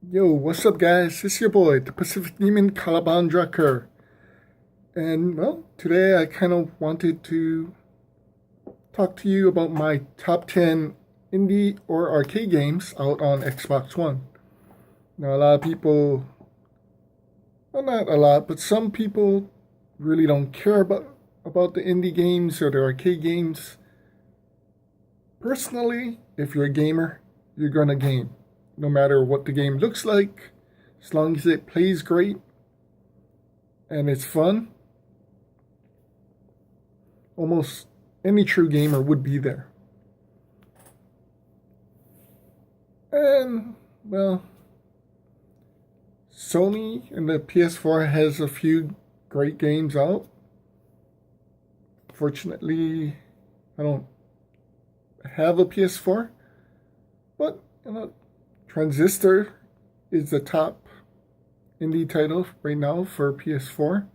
Yo, what's up, guys? It's your boy, the Pacific Demon Caliban Drucker. And, well, today I kind of wanted to talk to you about my top 10 indie or arcade games out on Xbox One. Now, a lot of people, well, not a lot, but some people really don't care about the indie games or the arcade games. Personally, if you're a gamer, you're gonna game. No matter what the game looks like, as long as it plays great and it's fun, almost any true gamer would be there. And, well, Sony and the PS4 has a few great games out. Fortunately, I don't have a PS4, but Transistor is the top indie title right now for PS4.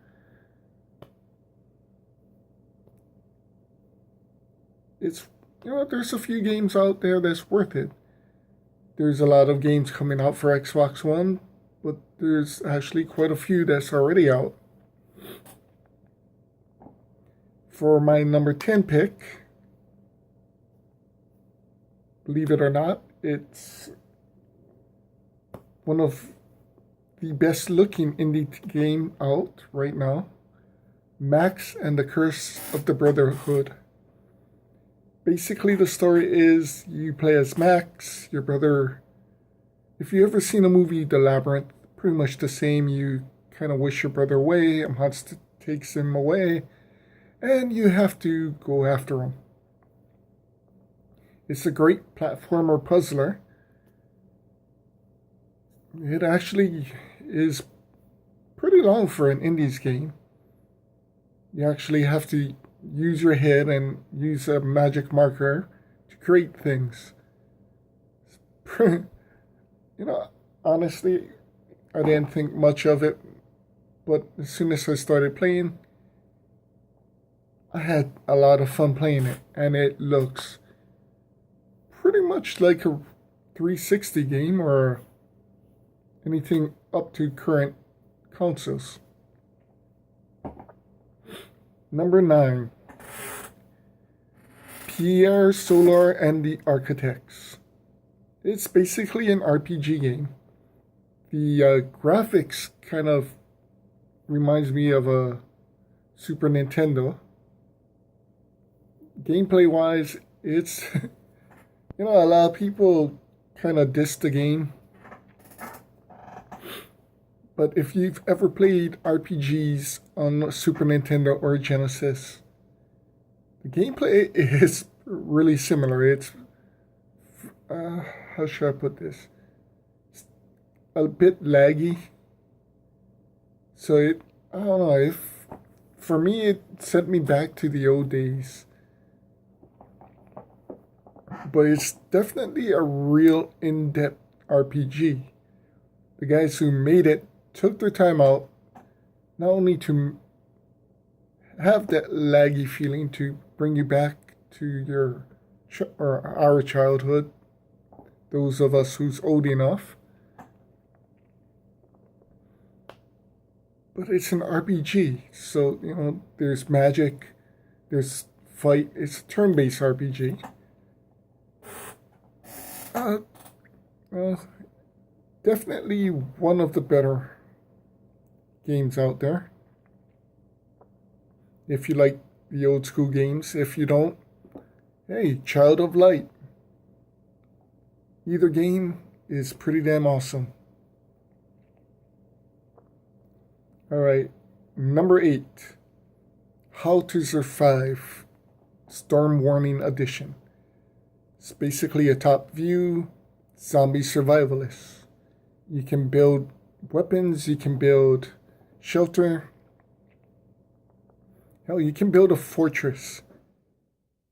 It's there's a few games out there that's worth it. There's a lot of games coming out for Xbox One, but there's actually quite a few that's already out. For my number 10 pick, believe it or not, it's one of the best looking indie game out right now, Max and the Curse of the Brotherhood. Basically, the story is you play as Max, your brother. If you ever seen a movie, The Labyrinth, pretty much the same. You kind of wish your brother away, a monster takes him away, and you have to go after him. It's a great platformer puzzler. It actually is pretty long for an indies game. You actually have to use your head and use a magic marker to create things. Honestly, I didn't think much of it, but as soon as I started playing, I had a lot of fun playing it, and it looks pretty much like a 360 game or anything up to current consoles. Number 9, Pierre Solar and the Architects. It's basically an RPG game. The graphics kind of reminds me of a Super Nintendo. Gameplay wise, it's a lot of people kind of diss the game. But if you've ever played RPGs on Super Nintendo or Genesis, the gameplay is really similar. It's, how should I put this? It's a bit laggy. So I don't know, for me, it sent me back to the old days. But it's definitely a real in-depth RPG. The guys who made it took their time out, not only to have that laggy feeling to bring you back to your or our childhood, those of us who's old enough, but it's an RPG. So there's magic, there's fight. It's a turn-based RPG. Well, definitely one of the better games out there. If you like the old school games, if you don't, hey, Child of Light. Either game is pretty damn awesome. Alright, number 8, How to Survive Storm Warning Edition. It's basically a top view zombie survivalist. You can build weapons, you can build shelter. Hell, you can build a fortress.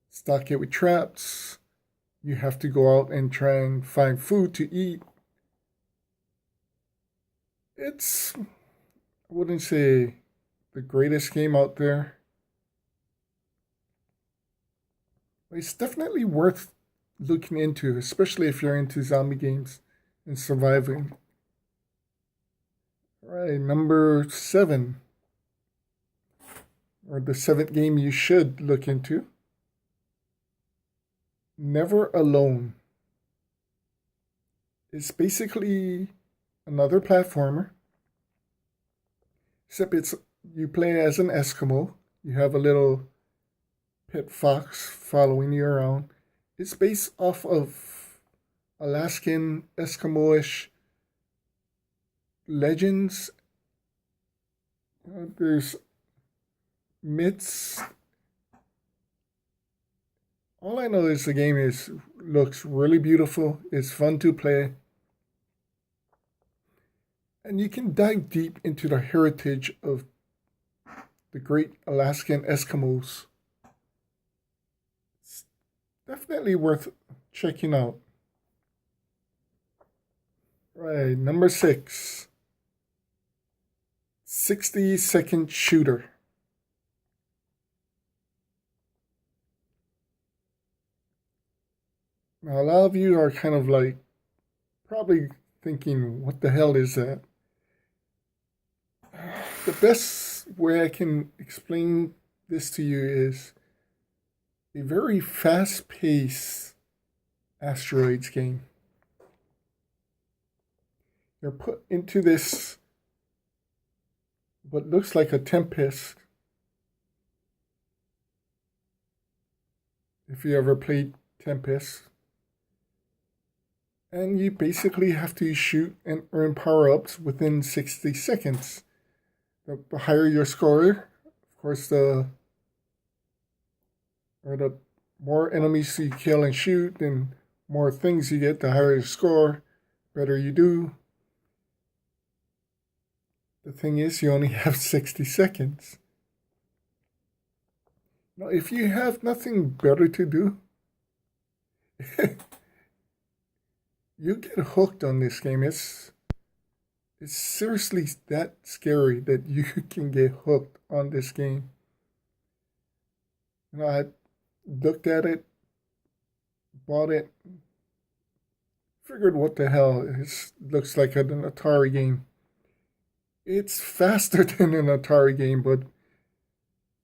Stock it with traps. You have to go out and try and find food to eat. It's, I wouldn't say the greatest game out there. But it's definitely worth looking into, especially if you're into zombie games and surviving. All right, number 7, or the 7th game you should look into. Never Alone. It's basically another platformer, except it's you play as an Eskimo. You have a little pet fox following you around. It's based off of Alaskan Eskimo-ish legends. There's myths. All I know is the game looks really beautiful. It's fun to play. And you can dive deep into the heritage of the great Alaskan Eskimos. It's definitely worth checking out. Right, number 6. 60-second shooter. Now, a lot of you are kind of like probably thinking, what the hell is that? The best way I can explain this to you is a very fast paced asteroids game. You're put into this, what looks like a tempest. If you ever played Tempest. And you basically have to shoot and earn power-ups within 60 seconds. The higher your score, of course, the more enemies you kill and shoot, and more things you get, the higher your score, better you do. The thing is, you only have 60 seconds. Now, if you have nothing better to do, you get hooked on this game. It's seriously that scary that you can get hooked on this game. I looked at it, bought it, figured what the hell, it looks like an Atari game. It's faster than an Atari game, but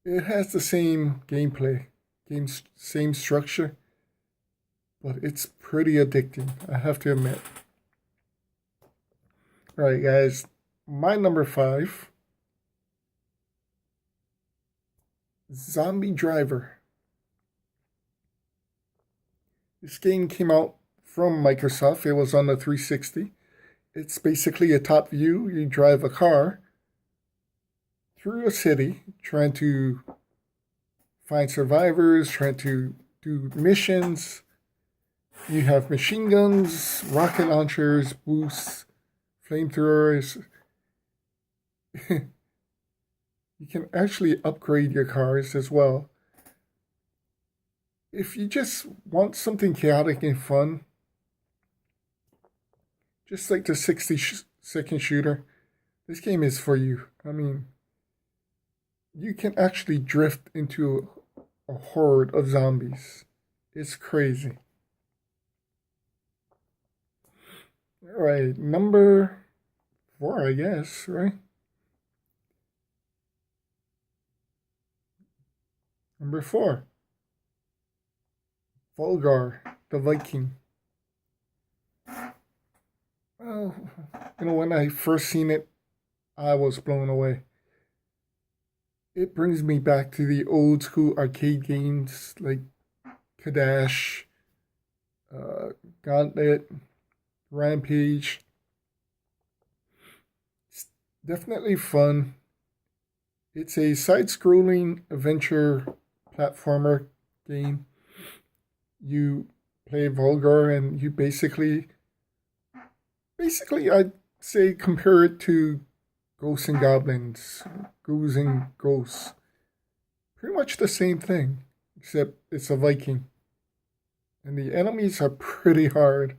it has the same gameplay, same structure, but it's pretty addicting, I have to admit. Alright guys, my number 5, Zombie Driver. This game came out from Microsoft. It was on the 360. It's basically a top view. You drive a car through a city trying to find survivors, trying to do missions. You have machine guns, rocket launchers, boosts, flamethrowers. You can actually upgrade your cars as well. If you just want something chaotic and fun, just like the 60-second shooter, this game is for you. I mean, you can actually drift into a horde of zombies. It's crazy. Alright, number 4, I guess, right? Number 4. Volgarr, the Viking. Well, when I first seen it, I was blown away. It brings me back to the old school arcade games like Kadash, Gauntlet, Rampage. It's definitely fun. It's a side-scrolling adventure platformer game. You play Volgarr and you basically I'd say compare it to Ghosts and Goblins, Ghouls and Ghosts. Pretty much the same thing, except it's a Viking. And the enemies are pretty hard.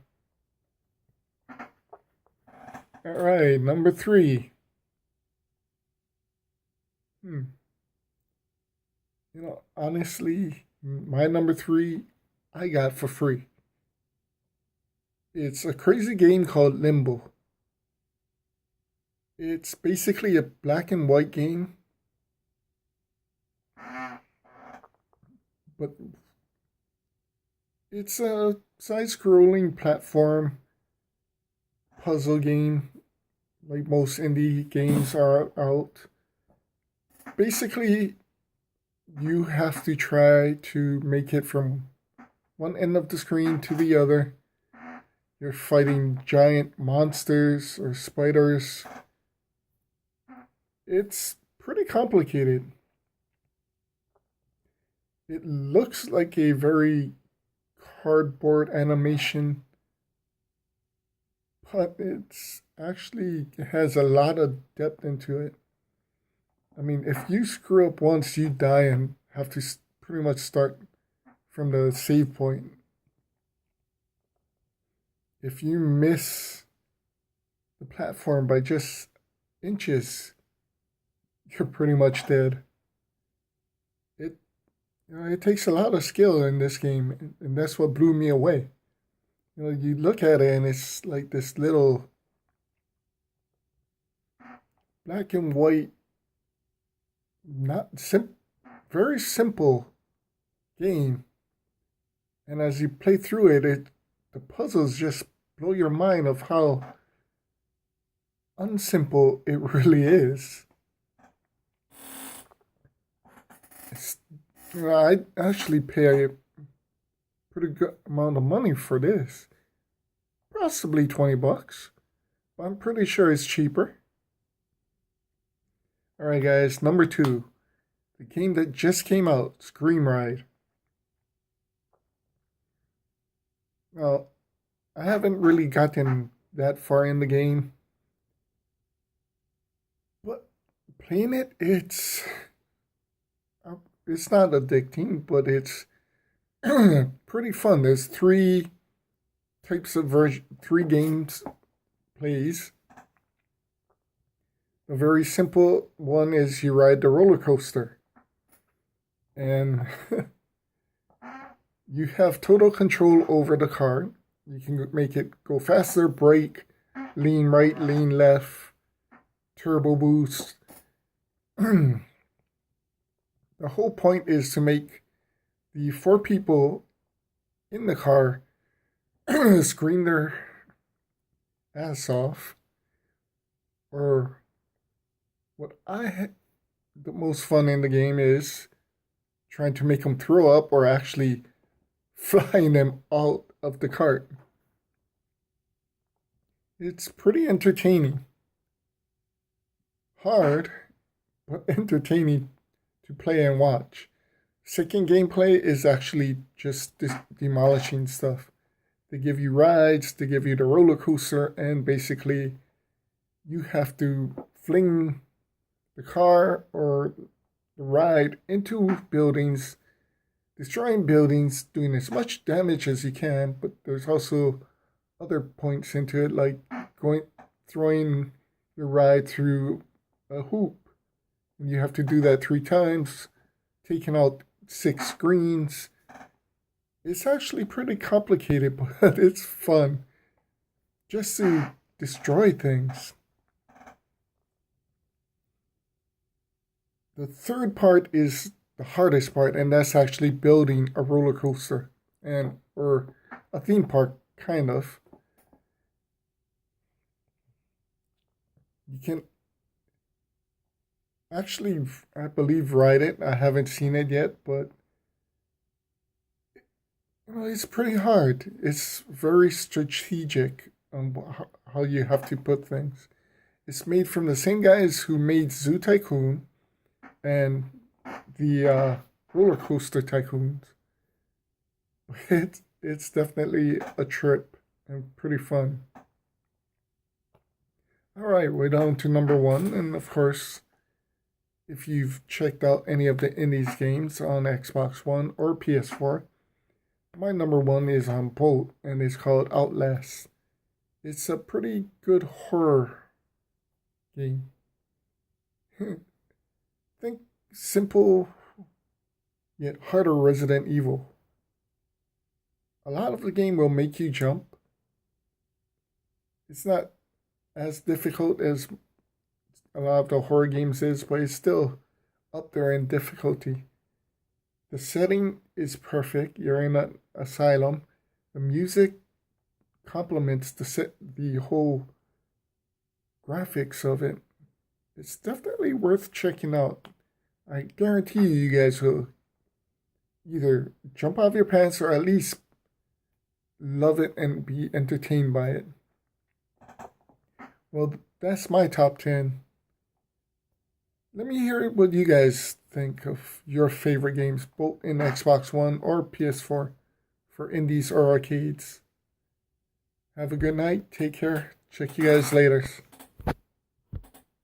Alright, number 3. Honestly, my number 3 I got for free. It's a crazy game called Limbo. It's basically a black and white game, but it's a side-scrolling platform puzzle game, like most indie games are out. Basically, you have to try to make it from one end of the screen to the other. You're fighting giant monsters or spiders. It's pretty complicated. It looks like a very cardboard animation, but it's actually it has a lot of depth into it. I mean, if you screw up once, you die and have to pretty much start from the save point. If you miss the platform by just inches, you're pretty much dead. It it takes a lot of skill in this game, and that's what blew me away. You look at it and it's like this little black and white, not very simple game, and as you play through it, the puzzles just blow your mind of how unsimple it really is. It's, I actually pay a pretty good amount of money for this, possibly $20. But I'm pretty sure it's cheaper. All right, guys. Number two, the game that just came out, Scream Ride. Now, I haven't really gotten that far in the game, but playing it, it's not addicting, but it's pretty fun. There's three games plays. A very simple one is you ride the roller coaster, and you have total control over the car. You can make it go faster, brake, lean right, lean left, turbo boost. The whole point is to make the four people in the car scream their ass off. Or what I had the most fun in the game is trying to make them throw up or actually flying them out of the cart. It's pretty entertaining. Hard, but entertaining to play and watch. Second gameplay is actually just demolishing stuff. They give you rides, they give you the roller coaster, and basically you have to fling the car or the ride into buildings, destroying buildings, doing as much damage as you can, but there's also other points into it, like throwing your ride through a hoop. And you have to do that 3 times, taking out 6 screens. It's actually pretty complicated, but it's fun just to destroy things. The third part is the hardest part, and that's actually building a roller coaster or a theme park, kind of. You can actually, I believe, ride it. I haven't seen it yet, but it's pretty hard. It's very strategic on how you have to put things. It's made from the same guys who made Zoo Tycoon and the Roller Coaster Tycoons. It's definitely a trip and pretty fun. All right, we're down to number one, and of course, if you've checked out any of the indies games on Xbox One or PS4, my number one is on both, and it's called Outlast. It's a pretty good horror game. Think simple yet harder Resident Evil. A lot of the game will make you jump. It's not as difficult as a lot of the horror games is, but it's still up there in difficulty. The setting is perfect. You're in an asylum. The music complements the whole graphics of it. It's definitely worth checking out. I guarantee you guys will either jump out of your pants or at least love it and be entertained by it. Well, that's my top 10. Let me hear what you guys think of your favorite games, both in Xbox One or PS4, for indies or arcades. Have a good night. Take care. Check you guys later.